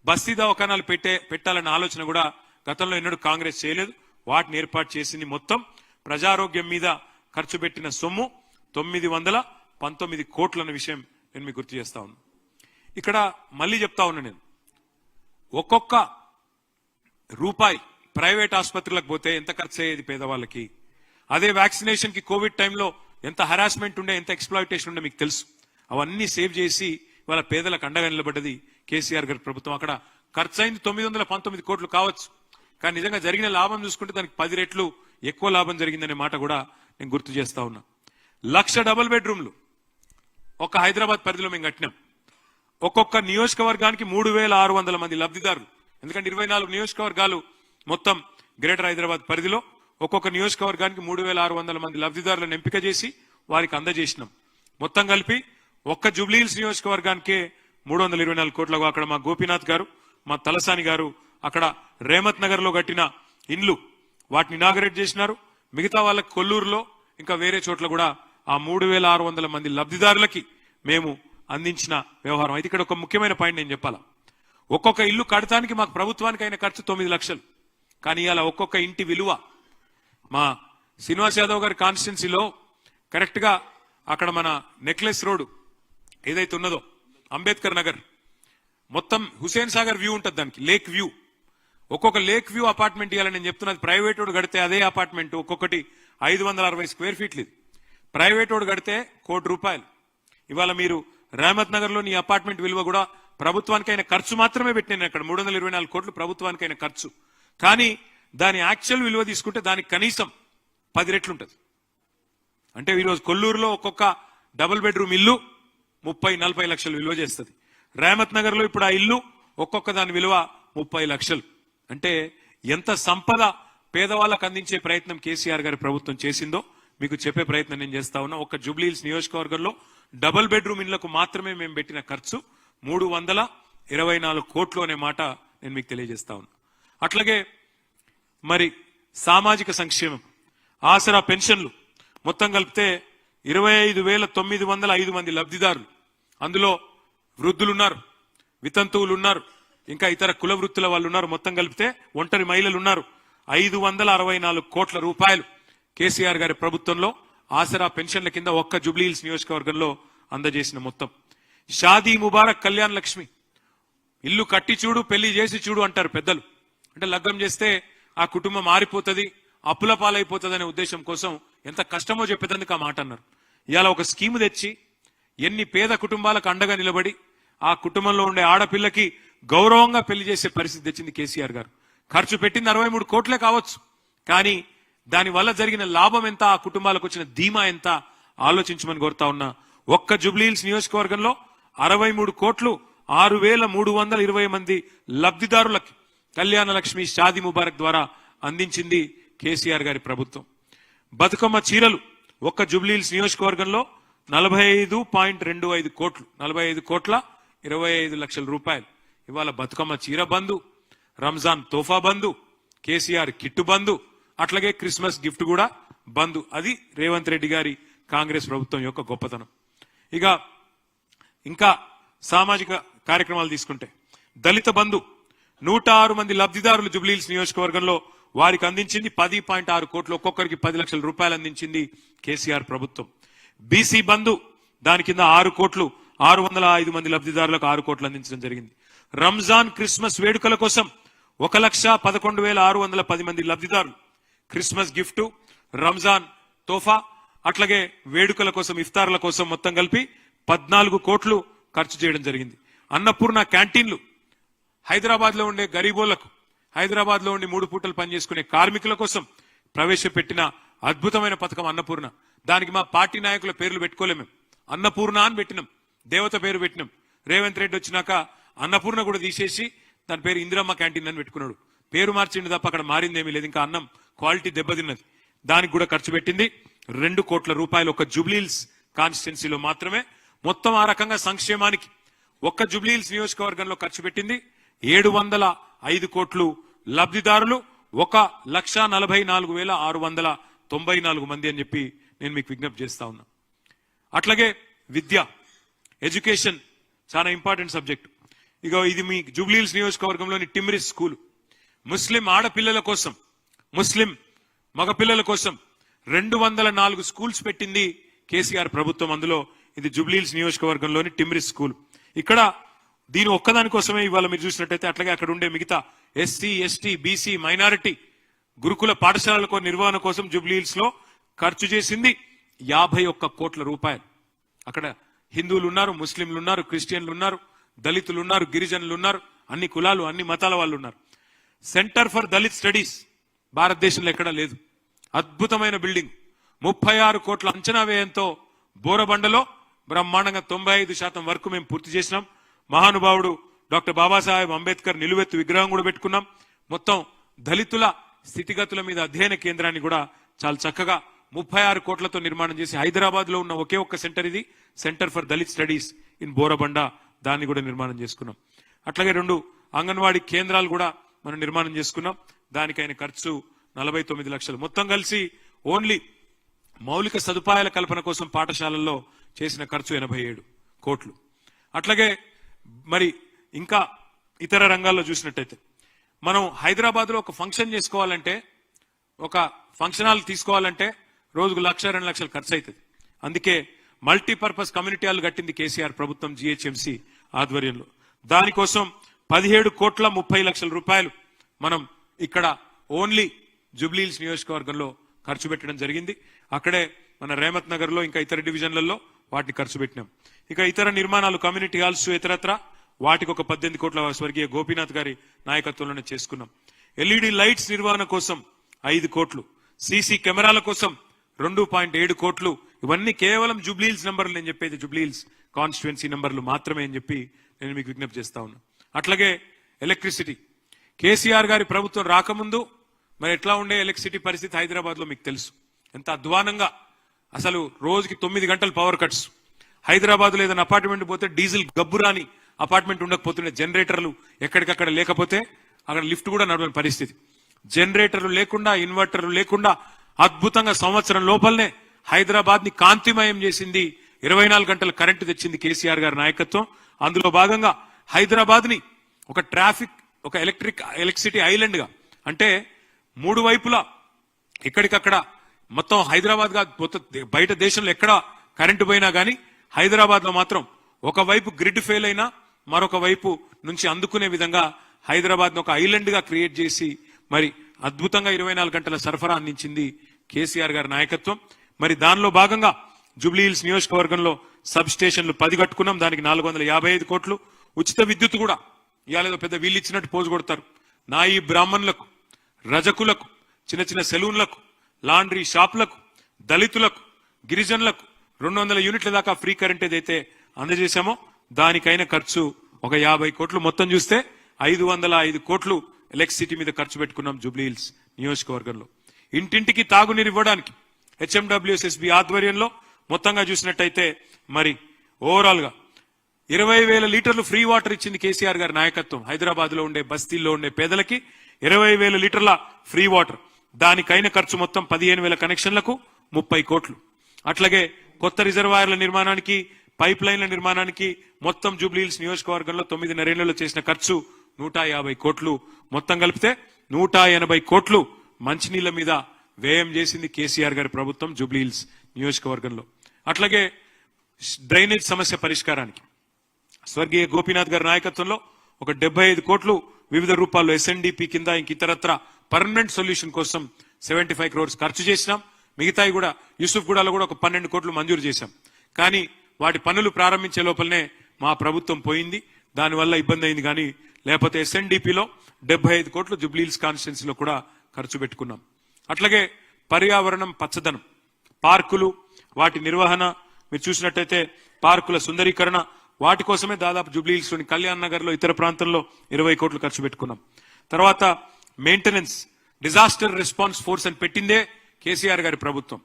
బస్తీ దవాఖానాలు పెట్టాలన్న ఆలోచన కూడా గతంలో ఎన్నడూ కాంగ్రెస్ చేయలేదు. వాటిని ఏర్పాటు చేసింది. మొత్తం ప్రజారోగ్యం మీద ఖర్చు పెట్టిన సొమ్ము 919 కోట్లన్న విషయం నేను మీకు గుర్తు చేస్తా ఉన్నా. ఇక్కడ మళ్ళీ చెప్తా ఉన్నా, నేను ఒక్కొక్క రూపాయి ప్రైవేట్ ఆసుపత్రులకు పోతే ఎంత ఖర్చు అయ్యేది పేదవాళ్ళకి, అదే వ్యాక్సినేషన్ కి కోవిడ్ టైంలో ఎంత హరాస్మెంట్ ఉండే, ఎంత ఎక్స్ప్లాయిటేషన్ ఉండే మీకు తెలుసు. అవన్నీ సేవ్ చేసి వాళ్ళ పేదలకు అండగా నిలబడ్డది కేసీఆర్ గారి ప్రభుత్వం. అక్కడ ఖర్చు అయింది 919 కోట్లు కావచ్చు, కానీ నిజంగా జరిగిన లాభం చూసుకుంటే దానికి 10 రెట్లు ఎక్కువ లాభం జరిగిందనే మాట కూడా నేను గుర్తు చేస్తా ఉన్నా. 1,00,000 డబుల్ బెడ్రూమ్లు ఒక హైదరాబాద్ పరిధిలో మేము కట్టినాం. ఒక్కొక్క నియోజకవర్గానికి 3,600 మంది లబ్ధిదారులు. ఎందుకంటే 24 నియోజకవర్గాలు మొత్తం గ్రేటర్ హైదరాబాద్ పరిధిలో ఒక్కొక్క నియోజకవర్గానికి 3,600 మంది లబ్ధిదారులను ఎంపిక చేసి వారికి అందజేసినాం. మొత్తం కలిపి ఒక్క జూబ్లీహిల్స్ నియోజకవర్గానికే 324 కోట్లకు అక్కడ మా గోపీనాథ్ గారు, మా తలసాని గారు అక్కడ రేమత్ నగర్ లో కట్టిన ఇండ్లు వాటిని ఇనాగరేట్ చేసినారు. మిగతా వాళ్ళకి కొల్లూరులో ఇంకా వేరే చోట్ల కూడా ఆ 3,600 మంది లబ్ధిదారులకి మేము అందించిన వ్యవహారం. అయితే ఇక్కడ ఒక ముఖ్యమైన పాయింట్ నేను చెప్పాలా. ఒక్కొక్క ఇల్లు కడటానికి మాకు ప్రభుత్వానికి అయిన ఖర్చు 9 లక్షలు. కానీ ఇలా ఒక్కొక్క ఇంటి విలువ మా శ్రీనివాస్ యాదవ్ గారి కాన్స్టిట్యున్సీలో కరెక్ట్ గా అక్కడ మన నెక్లెస్ రోడ్ ఏదైతే ఉన్నదో అంబేద్కర్ నగర్ మొత్తం హుసేన్ సాగర్ వ్యూ ఉంటుంది, దానికి లేక్ వ్యూ. ఒక్కొక్క లేక్ వ్యూ అపార్ట్మెంట్ ఇవ్వాలని నేను చెప్తున్నది. ప్రైవేట్ వాడు కడితే అదే అపార్ట్మెంట్ ఒక్కొక్కటి 560 స్క్వేర్ ఫీట్లు. ఇది ప్రైవేట్ వాడు కడితే ₹1,00,00,000. ఇవాళ మీరు రేమత్ నగర్ లోని అపార్ట్మెంట్ విలువ కూడా ప్రభుత్వానికైన ఖర్చు మాత్రమే పెట్టిన అక్కడ 324 కోట్లు ప్రభుత్వానికైన ఖర్చు. కానీ దాని యాక్చువల్ విలువ తీసుకుంటే దానికి కనీసం 10 రెట్లు ఉంటుంది. అంటే ఈరోజు కొల్లూరులో ఒక్కొక్క డబుల్ బెడ్రూమ్ ఇల్లు 30-40 లక్షలు విలువ చేస్తుంది. రేమత్ నగర్ లో ఇప్పుడు ఆ ఇల్లు ఒక్కొక్క దాని విలువ 30 లక్షలు. అంటే ఎంత సంపద పేదవాళ్ళకు అందించే ప్రయత్నం కేసీఆర్ గారి ప్రభుత్వం చేసిందో మీకు చెప్పే ప్రయత్నం నేను చేస్తా ఉన్నా. ఒక్క జూబ్లీహిల్స్ నియోజకవర్గంలో డబుల్ బెడ్రూమ్ ఇళ్లకు మాత్రమే మేము పెట్టిన ఖర్చు 324 కోట్లు అనే మాట నేను మీకు తెలియజేస్తా ఉన్నా. అట్లాగే మరి సామాజిక సంక్షేమం, ఆసరా పెన్షన్లు మొత్తం కలిపితే 25,905 మంది లబ్ధిదారులు. అందులో వృద్ధులున్నారు, వితంతువులు ఉన్నారు, ఇంకా ఇతర కుల వృత్తుల వాళ్ళు ఉన్నారు. మొత్తం కలిపితే ఒంటరి మహిళలు ఉన్నారు. 564 కోట్ల రూపాయలు కేసీఆర్ గారి ప్రభుత్వంలో ఆసరా పెన్షన్ల కింద ఒక్క జూబ్లీహిల్స్ నియోజకవర్గంలో అందజేసిన మొత్తం. షాదీ ముబారక్ కళ్యాణ్ లక్ష్మి, ఇల్లు కట్టి చూడు పెళ్లి చేసి చూడు అంటారు పెద్దలు. అంటే లగ్గం చేస్తే ఆ కుటుంబం మారిపోతుంది, అప్పుల పాలైపోతుంది అనే ఉద్దేశం కోసం ఎంత కష్టమో చెప్పేందుకు ఆ మాట అన్నారు. ఇవాళ ఒక స్కీమ్ తెచ్చి ఎన్ని పేద కుటుంబాలకు అండగా నిలబడి ఆ కుటుంబంలో ఉండే ఆడపిల్లకి గౌరవంగా పెళ్లి చేసే పరిస్థితి తెచ్చింది కేసీఆర్ గారు. ఖర్చు పెట్టింది 63 కోట్లే కావచ్చు, కానీ దాని వల్ల జరిగిన లాభం ఎంత, ఆ కుటుంబాలకు వచ్చిన ధీమా ఎంత ఆలోచించమని కోరుతా ఉన్నా. ఒక్క జూబ్లీహిల్స్ నియోజకవర్గంలో 63 కోట్లు 6,320 మంది లబ్ధిదారులకి కళ్యాణ లక్ష్మి షాదీ ముబారక్ ద్వారా అందించింది కేసీఆర్ గారి ప్రభుత్వం. బతుకమ్మ చీరలు ఒక్క జూబ్లీహిల్స్ నియోజకవర్గంలో 45.25 కోట్లు, 45 కోట్ల 25 లక్షల రూపాయలు. ఇవాళ బతుకమ్మ చీర బంధు, రంజాన్ తోఫా బంధు, కేసీఆర్ కిట్టు బంధు, అట్లాగే క్రిస్మస్ గిఫ్ట్ కూడా బంధు. అది రేవంత్ రెడ్డి గారి కాంగ్రెస్ ప్రభుత్వం యొక్క గొప్పతనం. ఇక ఇంకా సామాజిక కార్యక్రమాలు తీసుకుంటే దళిత బంధు 106 మంది లబ్ధిదారులు జూబ్లీహిల్స్ నియోజకవర్గంలో వారికి అందించింది 10.6 కోట్లు, ఒక్కొక్కరికి 10 లక్షల రూపాయలు అందించింది కేసీఆర్ ప్రభుత్వం. బీసీ బంధు దాని కింద 6 కోట్లు 605 మంది లబ్ధిదారులకు 6 కోట్లు అందించడం జరిగింది. రంజాన్ క్రిస్మస్ వేడుకల కోసం 1,11,610 మంది లబ్ధిదారులు క్రిస్మస్ గిఫ్ట్, రంజాన్ తోఫా, అట్లాగే వేడుకల కోసం ఇఫ్తార్ల కోసం మొత్తం కలిపి 14 కోట్లు ఖర్చు చేయడం జరిగింది. అన్నపూర్ణ క్యాంటీన్లు హైదరాబాద్ లో ఉండే గరీబోళ్లకు, హైదరాబాద్ లో ఉండి 3 పూటలు పనిచేసుకునే కార్మికుల కోసం ప్రవేశపెట్టిన అద్భుతమైన పథకం అన్నపూర్ణ. దానికి మా పార్టీ నాయకుల పేర్లు పెట్టుకోలేము, అన్నపూర్ణ అని పెట్టినాం, దేవత పేరు పెట్టినాం. రేవంత్ రెడ్డి వచ్చినాక అన్నపూర్ణ కూడా తీసేసి దాని పేరు ఇందిరమ్మ క్యాంటీన్ అని పెట్టుకున్నాడు. పేరు మార్చింది తప్ప అక్కడ మారిందేమీ లేదు. ఇంకా అన్నం క్వాలిటీ దెబ్బతిన్నది. దానికి కూడా ఖర్చు పెట్టింది 2 కోట్ల రూపాయలు ఒక్క జూబ్లీహిల్స్ కాన్స్టిట్యున్సీలో మాత్రమే. మొత్తం ఆ రకంగా సంక్షేమానికి ఒక్క జూబ్లీహిల్స్ నియోజకవర్గంలో ఖర్చు పెట్టింది 705 కోట్లు. లబ్ధిదారులు 1,44,694 మంది అని చెప్పి నేను మీకు విజ్ఞప్తి చేస్తా ఉన్నా. అట్లాగే విద్య, ఎడ్యుకేషన్ చాలా ఇంపార్టెంట్ సబ్జెక్ట్. ఇక ఇది మీ జూబ్లీహిల్స్ నియోజకవర్గంలోని టిమ్రిస్ స్కూల్ ముస్లిం ఆడపిల్లల కోసం, ముస్లిం మగపిల్లల కోసం 204 స్కూల్స్ పెట్టింది కేసీఆర్ ప్రభుత్వం. అందులో ఇది జూబ్లీహిల్స్ నియోజకవర్గంలోని టిమ్రిస్ స్కూల్. ఇక్కడ దీని ఒక్కదాని కోసమే ఇవాళ మీరు చూసినట్టయితే అట్లాగే అక్కడ ఉండే మిగతా ఎస్సీ, ఎస్టీ, బీసీ, మైనారిటీ గురుకుల పాఠశాలల నిర్వహణ కోసం జూబ్లీహిల్స్ లో ఖర్చు చేసింది 51 కోట్ల రూపాయలు. అక్కడ హిందువులు ఉన్నారు, ముస్లింలు ఉన్నారు, క్రిస్టియన్లు ఉన్నారు, దళితులు ఉన్నారు, గిరిజనులు ఉన్నారు, అన్ని కులాలు అన్ని మతాల వాళ్ళు ఉన్నారు. సెంటర్ ఫర్ దళిత్ స్టడీస్ భారతదేశంలో ఎక్కడా లేదు. అద్భుతమైన బిల్డింగ్ 36 కోట్ల అంచనా వ్యయంతో బోరబండలో బ్రహ్మాండంగా 95% వరకు మేము పూర్తి చేసినాం. మహానుభావుడు డాక్టర్ బాబాసాహెబ్ అంబేద్కర్ నిలువెత్తు విగ్రహం కూడా పెట్టుకున్నాం. మొత్తం దళితుల స్థితిగతుల మీద అధ్యయన కేంద్రాన్ని కూడా చాలా చక్కగా 36 కోట్లతో నిర్మాణం చేసి హైదరాబాద్ లో ఉన్న ఒకే ఒక్క సెంటర్ ఇది, centre for Dalit studies in Borabanda, దాన్ని కూడా నిర్మాణం చేసుకున్నాం. అట్లాగే 2 అంగన్వాడీ కేంద్రాలు కూడా మనం నిర్మాణం చేసుకున్నాం. దానికైన ఖర్చు 49 లక్షలు. మొత్తం కలిసి ఓన్లీ మౌలిక సదుపాయాల కల్పన కోసం పాఠశాలల్లో చేసిన ఖర్చు 87 కోట్లు. అట్లాగే మరి ఇంకా ఇతర రంగాల్లో చూసినట్టయితే మనం హైదరాబాద్ లో ఒక ఫంక్షన్ చేసుకోవాలంటే, ఒక ఫంక్షన్ హాల్ తీసుకోవాలంటే రోజుకు 1-2 లక్షలు ఖర్చు అవుతుంది. అందుకే మల్టీపర్పస్ కమ్యూనిటీ హాల్ కట్టింది కేసీఆర్ ప్రభుత్వం జిహెచ్ఎంసీ ఆధ్వర్యంలో. దానికోసం 17 కోట్ల 30 లక్షల రూపాయలు మనం ఇక్కడ ఓన్లీ జూబ్లీహిల్స్ నియోజకవర్గంలో ఖర్చు పెట్టడం జరిగింది. అక్కడే మన రేమత్ నగర్ లో ఇంకా ఇతర డివిజన్లలో వాటిని ఖర్చు పెట్టినాం. ఇక ఇతర నిర్మాణాలు కమ్యూనిటీ హాల్స్ ఇతరత్ర వాటికి ఒక 18 కోట్ల స్వర్గీయ గోపీనాథ్ గారి నాయకత్వంలోనే చేసుకున్నాం. ఎల్ఈడి లైట్స్ నిర్వహణ కోసం 5 కోట్లు, సీసీ కెమెరాల కోసం 2.7 కోట్లు. ఇవన్నీ కేవలం జూబ్లీహిల్స్ నంబర్లు, నేను చెప్పేది జూబ్లీహిల్స్ కాన్స్టిట్యుయెన్సీ నంబర్లు మాత్రమే అని చెప్పి నేను మీకు విజ్ఞప్తి చేస్తా ఉన్నా. అట్లాగే ఎలక్ట్రిసిటీ, కేసీఆర్ గారి ప్రభుత్వం రాకముందు మరి ఎట్లా ఉండే ఎలక్ట్రిసిటీ పరిస్థితి హైదరాబాద్ లో మీకు తెలుసు. ఎంత అధ్వానంగా, అసలు రోజుకి 9 గంటలు పవర్ కట్స్. హైదరాబాద్ లో ఏదైనా అపార్ట్మెంట్ పోతే డీజిల్ గబ్బురాని అపార్ట్మెంట్ ఉండకపోతుండే, జనరేటర్లు ఎక్కడికక్కడ లేకపోతే అక్కడ లిఫ్ట్ కూడా నడవని పరిస్థితి. జనరేటర్లు లేకుండా, ఇన్వర్టర్లు లేకుండా అద్భుతంగా సంవత్సరం లోపలనే హైదరాబాద్ ని కాంతిమయం చేసింది. 24 గంటల కరెంటు తెచ్చింది కేసీఆర్ గారి నాయకత్వం. అందులో భాగంగా హైదరాబాద్ ని ఒక ట్రాఫిక్, ఒక ఎలక్ట్రిసిటీ ఐలాండ్ గా, అంటే 3 వైపులా ఎక్కడికక్కడ మొత్తం హైదరాబాద్ గా బయట దేశంలో ఎక్కడ కరెంటు పోయినా గానీ హైదరాబాద్ లో మాత్రం ఒకవైపు గ్రిడ్ ఫెయిల్ అయినా మరొక వైపు నుంచి అందుకునే విధంగా హైదరాబాద్ ను ఒక ఐలాండ్ గా క్రియేట్ చేసి మరి అద్భుతంగా 24 గంటల సరఫరా అందించింది కేసీఆర్ గారి నాయకత్వం. మరి దానిలో భాగంగా జూబ్లీహిల్స్ నియోజకవర్గంలో సబ్ స్టేషన్లు 10 కట్టుకున్నాం. దానికి 455 కోట్లు. ఉచిత విద్యుత్ కూడా ఇవాళ ఏదో పెద్ద వీళ్ళు ఇచ్చినట్టు పోజు కొడతారు. నాయి బ్రాహ్మణులకు, రజకులకు, చిన్న చిన్న సెలూన్లకు, లాండ్రీ షాపులకు, దళితులకు, గిరిజనులకు 200 యూనిట్ల దాకా ఫ్రీ కరెంట్ ఏదైతే అందజేశామో దానికైన ఖర్చు ఒక 50 కోట్లు. మొత్తం చూస్తే 505 కోట్లు ఎలక్ట్రిసిటీ మీద ఖర్చు పెట్టుకున్నాం జూబ్లీహిల్స్ నియోజకవర్గంలో. ఇంటింటికి తాగునీరు ఇవ్వడానికి హెచ్ఎండబ్ల్యూఎస్ఎస్బి ఆధ్వర్యంలో మొత్తంగా చూసినట్టయితే మరి ఓవరాల్ గా 20,000 లీటర్లు ఫ్రీ వాటర్ ఇచ్చింది కేసీఆర్ గారి నాయకత్వం. హైదరాబాద్ లో ఉండే బస్తీల్లో ఉండే పేదలకి 20,000 లీటర్ల ఫ్రీ వాటర్. దానికైన ఖర్చు మొత్తం 15,000 కనెక్షన్లకు 30 కోట్లు. అట్లాగే కొత్త రిజర్వాయర్ల నిర్మాణానికి, పైప్ లైన్ల నిర్మాణానికి మొత్తం జూబ్లీహిల్స్ నియోజకవర్గంలో 9.5 ఏళ్లలో చేసిన ఖర్చు 150 కోట్లు. మొత్తం కలిపితే 180 కోట్లు మంచినీళ్ల మీద వ్యయం చేసింది కేసీఆర్ గారి ప్రభుత్వం జూబ్లీహిల్స్ నియోజకవర్గంలో. అట్లాగే డ్రైనేజ్ సమస్య పరిష్కారానికి స్వర్గీయ గోపీనాథ్ గారి నాయకత్వంలో ఒక 75 కోట్లు వివిధ రూపాల్లో ఎస్ఎన్డిపి కింద ఇంక ఇతరత్ర పర్మనెంట్ సొల్యూషన్ కోసం 75 crores ఖర్చు చేసినాం. మిగతాయి కూడా యూసుఫ్ గూడలో కూడా ఒక 12 కోట్లు మంజూరు చేశాం. కానీ వాటి పనులు ప్రారంభించే లోపలనే మా ప్రభుత్వం పోయింది. దానివల్ల ఇబ్బంది అయింది. కానీ లేకపోతే ఎస్ఎన్డిపిలో 75 కోట్లు జూబ్లీహిల్స్ కాన్స్టిట్యున్సీలో కూడా ఖర్చు పెట్టుకున్నాం. అట్లాగే పర్యావరణం, పచ్చదనం, పార్కులు, వాటి నిర్వహణ మీరు చూసినట్టయితే పార్కుల సుందరీకరణ, వాటి కోసమే దాదాపు జూబ్లీహిల్స్ లోని కళ్యాణ్ నగర్ లో ఇతర ప్రాంతంలో 20 కోట్లు ఖర్చు పెట్టుకున్నాం. తర్వాత మెయింటెనెన్స్, డిజాస్టర్ రెస్పాన్స్ ఫోర్స్ అని పెట్టిందే కేసీఆర్ గారి ప్రభుత్వం.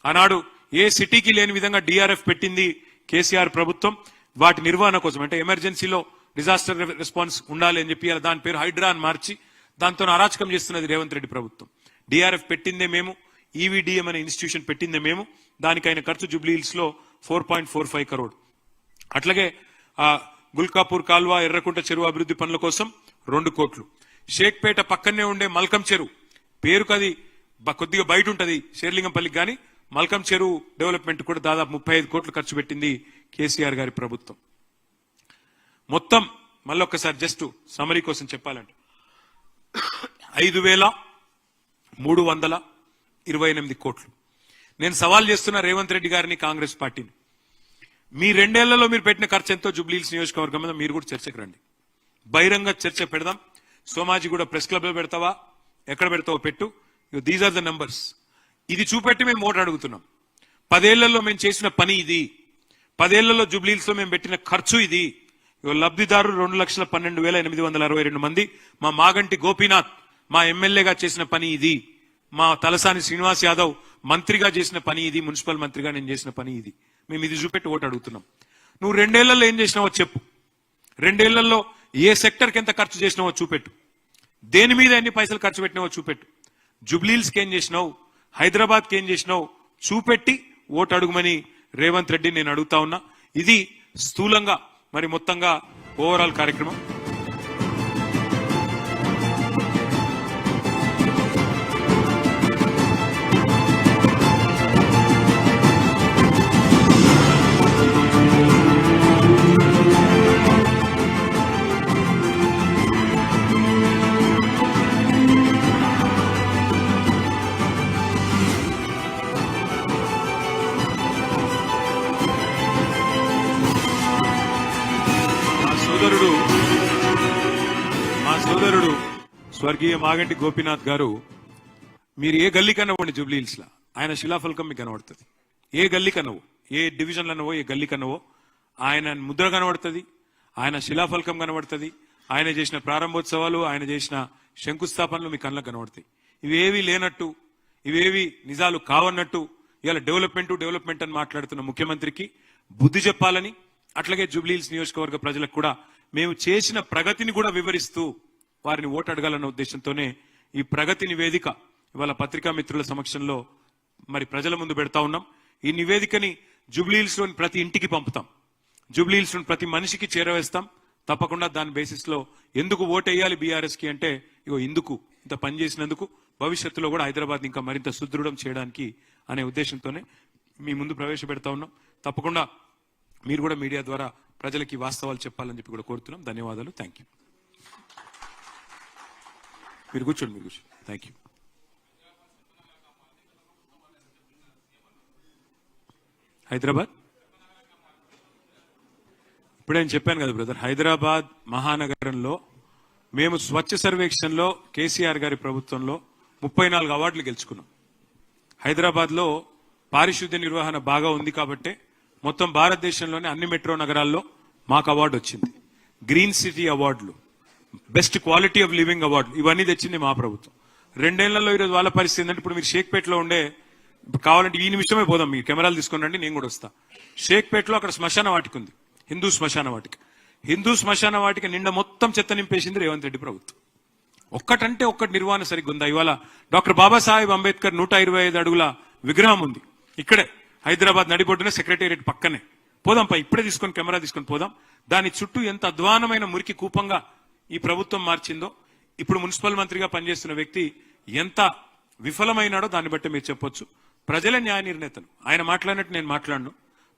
ఆనాడు ఏ సిటీకి లేని విధంగా డిఆర్ఎఫ్ పెట్టింది కేసీఆర్ ప్రభుత్వం. వాటి నిర్వహణ కోసం, అంటే ఎమర్జెన్సీలో డిజాస్టర్ రెస్పాన్స్ ఉండాలి అని చెప్పి దాని పేరు హైడ్రా అని మార్చి దాంతో అరాచకం చేస్తున్నది రేవంత్ రెడ్డి ప్రభుత్వం. డిఆర్ఎఫ్ పెట్టిందే మేము, ఈవీడీఎం అనే ఇన్స్టిట్యూషన్ పెట్టిందే మేము. దానికైన ఖర్చు జూబ్లీహిల్స్ లో 4.45 crore. అట్లాగే గుల్కాపూర్ కాల్వ, ఎర్రకుంట చెరువు అభివృద్ధి పనుల కోసం 2 కోట్లు. షేక్పేట పక్కనే ఉండే మల్కం చెరువు, పేరుకు అది కొద్దిగా బయట ఉంటది షేర్లింగంపల్లికి, కానీ మల్కం చెరువు డెవలప్మెంట్ కూడా దాదాపు 35 కోట్లు ఖర్చు పెట్టింది కేసీఆర్ గారి ప్రభుత్వం. మొత్తం మళ్ళొక్కసారి జస్ట్ సమరీ కోసం చెప్పాలంటే 5,328 కోట్లు. నేను సవాల్ చేస్తున్నా రేవంత్ రెడ్డి గారిని, కాంగ్రెస్ పార్టీని. మీ 2 ఏళ్లలో మీరు పెట్టిన ఖర్చు ఎంతో జూబ్లీహిల్స్ నియోజకవర్గం మీద మీరు కూడా చర్చకు రండి. బహిరంగ చర్చ పెడదాం. సోమాజిగూడ ప్రెస్ క్లబ్ లో పెడతావా, ఎక్కడ పెడతావో పెట్టు. These are the numbers. ఇది చూపెట్టి మేము ఓటు అడుగుతున్నాం. 10 ఏళ్లలో మేము చేసిన పని ఇది. 10 ఏళ్లలో జూబ్లీహిల్స్ లో మేము పెట్టిన ఖర్చు ఇది. లబ్ధిదారులు 2,12,862 మంది. మా మాగంటి గోపీనాథ్ మా ఎమ్మెల్యేగా చేసిన పని ఇది. మా తలసాని శ్రీనివాస్ యాదవ్ మంత్రిగా చేసిన పని ఇది. మున్సిపల్ మంత్రిగా నేను చేసిన పని ఇది. మేము ఇది చూపెట్టి ఓటు అడుగుతున్నాం. నువ్వు 2 ఏళ్లలో ఏం చేసినావో చెప్పు. 2 ఏళ్లలో ఏ సెక్టర్కి ఎంత ఖర్చు చేసినావో చూపెట్టు. దేని మీద ఎన్ని పైసలు ఖర్చు పెట్టినావో చూపెట్టు. జూబ్లీహిల్స్కి ఏం చేసినావు, హైదరాబాద్కి ఏం చేసినావు చూపెట్టి ఓటు అడుగుమని రేవంత్ రెడ్డి నేను అడుగుతా ఉన్నా. ఇది స్థూలంగా మరి మొత్తంగా ఓవరాల్ కార్యక్రమం. మా సోదరుడు స్వర్గీయ మాగంటి గోపీనాథ్ గారు, మీరు ఏ గల్లీ కన్నవ్వండి జూబ్లీహిల్స్ లా, ఆయన శిలాఫలకం మీకు కనబడుతుంది. ఏ గల్లీ కన్నవో, ఏ డివిజన్లన్నవో, ఏ గల్లీ కన్నవో ఆయన ముద్ర కనబడుతుంది, ఆయన శిలాఫలకం కనబడుతుంది. ఆయన చేసిన ప్రారంభోత్సవాలు, ఆయన చేసిన శంకుస్థాపనలు మీ కళ్ళకు కనబడతాయి. ఇవేవి లేనట్టు, ఇవేవి నిజాలు కావన్నట్టు ఇవాళ డెవలప్మెంట్ అని మాట్లాడుతున్న ముఖ్యమంత్రికి బుద్ధి చెప్పాలని, అట్లాగే జూబ్లీహిల్స్ నియోజకవర్గ ప్రజలకు కూడా మేము చేసిన ప్రగతిని కూడా వివరిస్తూ వారిని ఓటు అడగాలన్న ఉద్దేశంతోనే ఈ ప్రగతి నివేదిక ఇవాళ పత్రికా మిత్రుల సమక్షంలో మరి ప్రజల ముందు పెడతా ఉన్నాం. ఈ నివేదికని జూబ్లీహిల్స్ లోని ప్రతి ఇంటికి పంపుతాం. జూబ్లీహిల్స్ లోని ప్రతి మనిషికి చేరవేస్తాం. తప్పకుండా దాని బేసిస్ లో ఎందుకు ఓటేయాలి బీఆర్ఎస్ కి అంటే, ఇగో ఇందుకు, ఇంత పని చేసినందుకు, భవిష్యత్తులో కూడా హైదరాబాద్ ఇంకా మరింత సుదృఢం చేయడానికి అనే ఉద్దేశంతోనే మీ ముందు ప్రవేశపెడతా ఉన్నాం. తప్పకుండా మీరు కూడా మీడియా ద్వారా ప్రజలకి వాస్తవాలు చెప్పాలని చెప్పి కూడా కోరుతున్నాం. ధన్యవాదాలు. Thank you. మీరు కూర్చోండి. Thank you. హైదరాబాద్ ఇప్పుడే నేను చెప్పాను కదా బ్రదర్, హైదరాబాద్ మహానగరంలో మేము స్వచ్ఛ సర్వేక్షణలో కేసీఆర్ గారి ప్రభుత్వంలో 34 అవార్డులు గెలుచుకున్నాం. హైదరాబాద్ లో పారిశుద్ధ్య నిర్వహణ బాగా ఉంది కాబట్టే మొత్తం భారతదేశంలోని అన్ని మెట్రో నగరాల్లో మాకు అవార్డు వచ్చింది. గ్రీన్ సిటీ అవార్డులు, బెస్ట్ క్వాలిటీ ఆఫ్ లివింగ్ అవార్డులు, ఇవన్నీ తెచ్చింది మా ప్రభుత్వం. 2 ఏళ్లలో ఈరోజు వాళ్ళ పరిస్థితి ఏంటంటే, ఇప్పుడు మీరు షేక్పేటలో ఉండే, కావాలంటే ఈ నిమిషమే పోదాం, మీ కెమెరాలు తీసుకుని రండి, నేను కూడా వస్తా. షేక్పేటలో అక్కడ శ్మశాన వాటిక ఉంది, హిందూ శ్మశాన వాటిక. హిందూ శ్మశాన వాటిక నిండా మొత్తం చెత్త నింపేసింది రేవంత్ రెడ్డి ప్రభుత్వం. ఒక్కటంటే ఒక్కటి నిర్వహణ సరిగ్గా ఉందా? ఇవాళ డాక్టర్ బాబాసాహెబ్ అంబేద్కర్ 125 అడుగుల విగ్రహం ఉంది ఇక్కడే హైదరాబాద్ నడిబొడ్డున, సెక్రటేరియట్ పక్కనే. పోదాం పై, ఇప్పుడే తీసుకొని కెమెరా తీసుకొని పోదాం. దాని చుట్టూ ఎంత అధ్వానమైన మురికి కూపంగా ఈ ప్రభుత్వం మార్చిందో, ఇప్పుడు మున్సిపల్ మంత్రిగా పనిచేస్తున్న వ్యక్తి ఎంత విఫలమైనాడో దాన్ని బట్టి మీరు చెప్పొచ్చు. ప్రజలే న్యాయ నిర్ణేతలు. ఆయన మాట్లాడినట్టు నేను మాట్లాడను.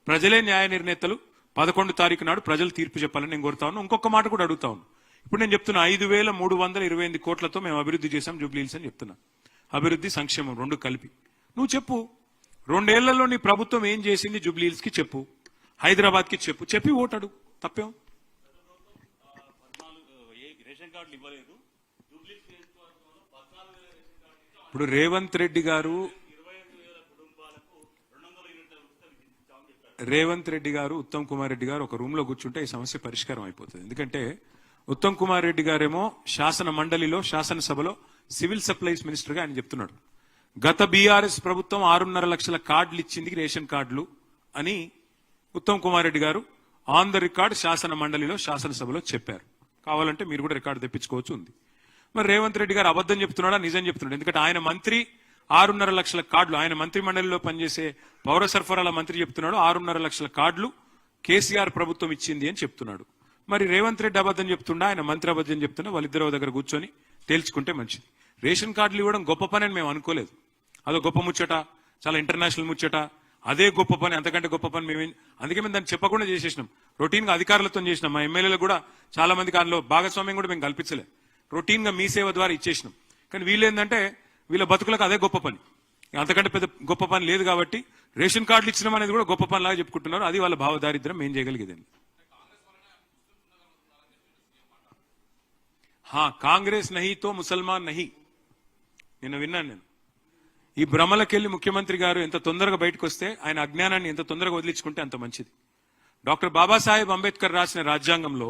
ప్రజలే న్యాయ నిర్ణేతలు. 11 తారీఖు నాడు ప్రజలు తీర్పు చెప్పాలని నేను కోరుతా ఉన్నాను. ఇంకొక మాట కూడా అడుగుతా ఉన్నాను. ఇప్పుడు నేను చెప్తున్నా 5,328 కోట్లతో మేము అభివృద్ధి చేశాం జూబ్లీహిల్స్ అని చెప్తున్నా. అభివృద్ధి, సంక్షేమం 2 కలిపి. నువ్వు చెప్పు, 2 ఏళ్లలో నీ ప్రభుత్వం ఏం చేసింది జూబ్లీహిల్స్ కి చెప్పు, హైదరాబాద్ కి చెప్పు, చెప్పి ఓటాడు. తప్పేం? ఇప్పుడు రేవంత్ రెడ్డి గారు ఉత్తమ్ కుమార్ రెడ్డి గారు ఒక రూమ్ లో కూర్చుంటే ఈ సమస్య పరిష్కారం అయిపోతుంది. ఎందుకంటే ఉత్తమ్ కుమార్ రెడ్డి గారేమో శాసన మండలిలో, శాసనసభలో సివిల్ సప్లైస్ మినిస్టర్ గా ఆయన చెప్తున్నాడు, గత బీఆర్ఎస్ ప్రభుత్వం 6.5 లక్షల కార్డులు ఇచ్చింది, రేషన్ కార్డులు అని ఉత్తమ్ కుమార్ రెడ్డి గారు ఆన్ ద రికార్డ్ శాసన మండలిలో, శాసనసభలో చెప్పారు. కావాలంటే మీరు కూడా రికార్డు తెప్పించుకోవచ్చు, ఉంది. మరి రేవంత్ రెడ్డి గారు అబద్ధం చెప్తున్నాడా, నిజం చెప్తున్నాడు? ఎందుకంటే ఆయన మంత్రి 6.5 లక్షల కార్డులు, ఆయన మంత్రి మండలిలో పనిచేసే పౌర సరఫరాల మంత్రి చెప్తున్నాడు 6.5 లక్షల కార్డులు కేసీఆర్ ప్రభుత్వం ఇచ్చింది అని చెప్తున్నాడు. మరి రేవంత్ రెడ్డి అబద్ధం చెప్తుండా, ఆయన మంత్రి అబద్ధం చెప్తున్నా, వాళ్ళిద్దరూ దగ్గర కూర్చొని తేల్చుకుంటే మంచిది. రేషన్ కార్డులు ఇవ్వడం గొప్ప పని అని మేము అనుకోలేదు. అదో గొప్ప ముచ్చట, చాలా ఇంటర్నేషనల్ ముచ్చట, అదే గొప్ప పని, అంతకంటే గొప్ప పని మేము అందుకే మేము దాన్ని చెప్పకుండా చేసేసినాం. రొటీన్ గా అధికారులతో చేసినాం. మా ఎమ్మెల్యేలకు కూడా చాలా మందికి అందులో భాగస్వామ్యం కూడా మేము కల్పించలేదు. రొటీన్ గా మీ సేవ ద్వారా ఇచ్చేసినాం. కానీ వీళ్ళు ఏంటంటే వీళ్ళ బతుకులకు అదే గొప్ప పని. అంతకంటే పెద్ద గొప్ప పని లేదు కాబట్టి రేషన్ కార్డులు ఇచ్చినాం అనేది కూడా గొప్ప పనిలాగా చెప్పుకుంటున్నారు. అది వాళ్ళ భావదారిద్ర్యం. ఏం చేయగలిగేదండి? కాంగ్రెస్ నహీ తో ముసల్మాన్ నహీ. నిన్న విన్నాను నేను. ఈ భ్రమలకెళ్లి ముఖ్యమంత్రి గారు ఎంత తొందరగా బయటకు వస్తే, ఆయన అజ్ఞానాన్ని ఎంత తొందరగా వదిలించుకుంటే అంత మంచిది. డాక్టర్ బాబాసాహెబ్ అంబేద్కర్ రాసిన రాజ్యాంగంలో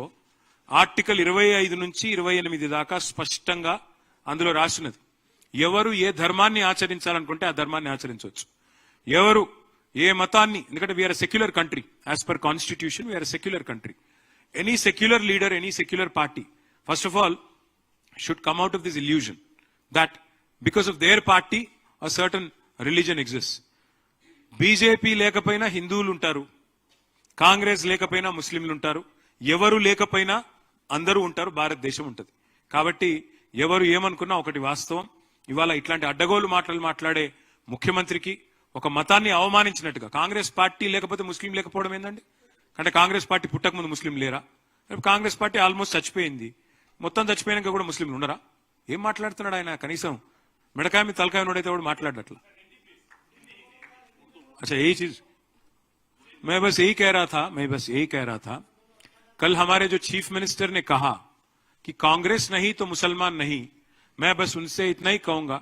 ఆర్టికల్ 25 నుంచి 28 దాకా స్పష్టంగా అందులో రాసినది. ఎవరు ఏ ధర్మాన్ని ఆచరించాలనుకుంటే ఆ ధర్మాన్ని ఆచరించవచ్చు. ఎవరు ఏ మతాన్ని, ఎందుకంటే we are secular country, as per constitution we are secular country. Any secular leader, any secular party first of all should come out of this illusion that because of their party a certain religion exists. BJP లేకపోయినా హిందువులు ఉంటారు, కాంగ్రెస్ లేకపోయినా ముస్లింలు ఉంటారు, ఎవరు లేకపోయినా అందరూ ఉంటారు, భారతదేశం ఉంటుంది. కాబట్టి ఎవరు ఏమనుకున్నా ఒకటి వాస్తవం. ఇవాళ ఇట్లాంటి అడ్డగోలు మాటలు మాట్లాడే ముఖ్యమంత్రికి ఒక మతాన్ని అవమానించినట్టుగా, కాంగ్రెస్ పార్టీ లేకపోతే ముస్లిం లేకపోవడం ఏందండి? అంటే కాంగ్రెస్ పార్టీ పుట్టక ముందు ముస్లిం లేరా? కాంగ్రెస్ పార్టీ ఆల్మోస్ట్ చచ్చిపోయింది, మొత్తం చచ్చిపోయినాక కూడా ముస్లింలు ఉండరా? ఏం మాట్లాడుతున్నాడు ఆయన? కనీసం మిడకాయ మీద తలకాయ నోడైతే కూడా మాట్లాడట్లా. अच्छा यही चीज मैं बस यही कह रहा था कल हमारे जो चीफ मिनिस्टर ने कहा कि कांग्रेस नहीं तो मुसलमान नहीं, मैं बस उनसे इतना ही कहूंगा,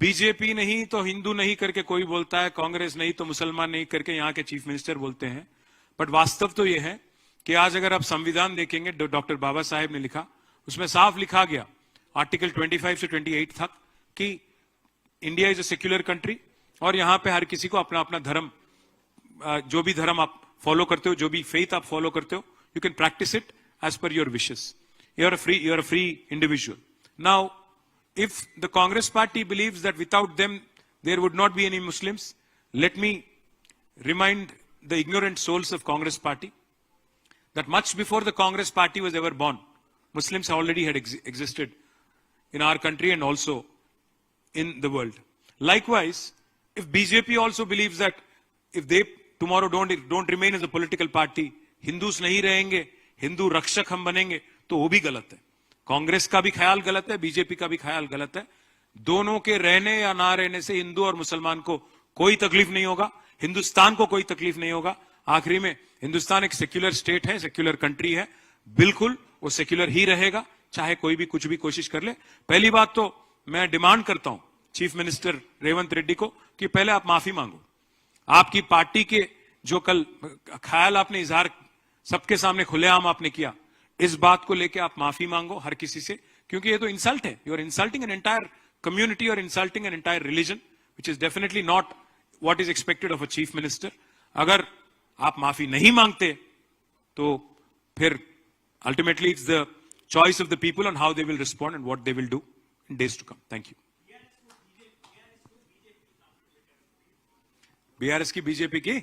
बीजेपी नहीं तो हिंदू नहीं करके कोई बोलता है, कांग्रेस नहीं तो मुसलमान नहीं करके यहां के चीफ मिनिस्टर बोलते हैं. बट वास्तव तो यह है कि आज अगर आप संविधान देखेंगे, डॉक्टर बाबा साहेब ने लिखा, उसमें साफ लिखा गया आर्टिकल 25 से 28 तक कि India is a secular country और यहां पे हर किसी को अपना अपना धर्म, जो भी धर्म आप फॉलो करते हो, जो भी फेथ आप फॉलो करते हो, you can practise it as per your wishes. You are a free individual. Now if the Congress party believes that without them there would not be any Muslims, let me remind the ignorant souls of Congress party that much before the Congress party was ever born, Muslims already had existed in our country and also in the world. Likewise, if BJP also believes that if they tomorrow don't remain as a political party, Hindus nahi rahenge, Hindu rakshak hum banenge, to wo bhi galat hai. Congress का भी ख्याल गलत है, BJP का भी ख्याल गलत है. दोनों के रहने या ना रहने से हिंदू और मुसलमान को कोई तकलीफ नहीं होगा, हिंदुस्तान को कोई तकलीफ नहीं होगा. आखिरी में हिंदुस्तान एक सेक्युलर स्टेट है, सेक्युलर कंट्री है, बिल्कुल वो सेक्युलर ही रहेगा, चाहे कोई भी कुछ भी कोशिश कर ले. पहली बात तो मैं डिमांड करता हूं चीफ मिनिस्टर रेवंत रेड्डी को कि पहले आप माफी मांगो. आपकी पार्टी के जो कल ख्याल आपने इजहार सबके सामने खुलेआम आपने किया, इस बात को लेके आप माफी मांगो हर किसी से, क्योंकि ये तो इंसल्ट है. You are insulting an entire community और insulting an entire religion, which is definitely not what is expected of a chief minister. अगर आप माफी नहीं मांगते तो फिर ultimately it's the choice of the people on how they will respond and what they will do in days to come. Thank you. BRS की BJP की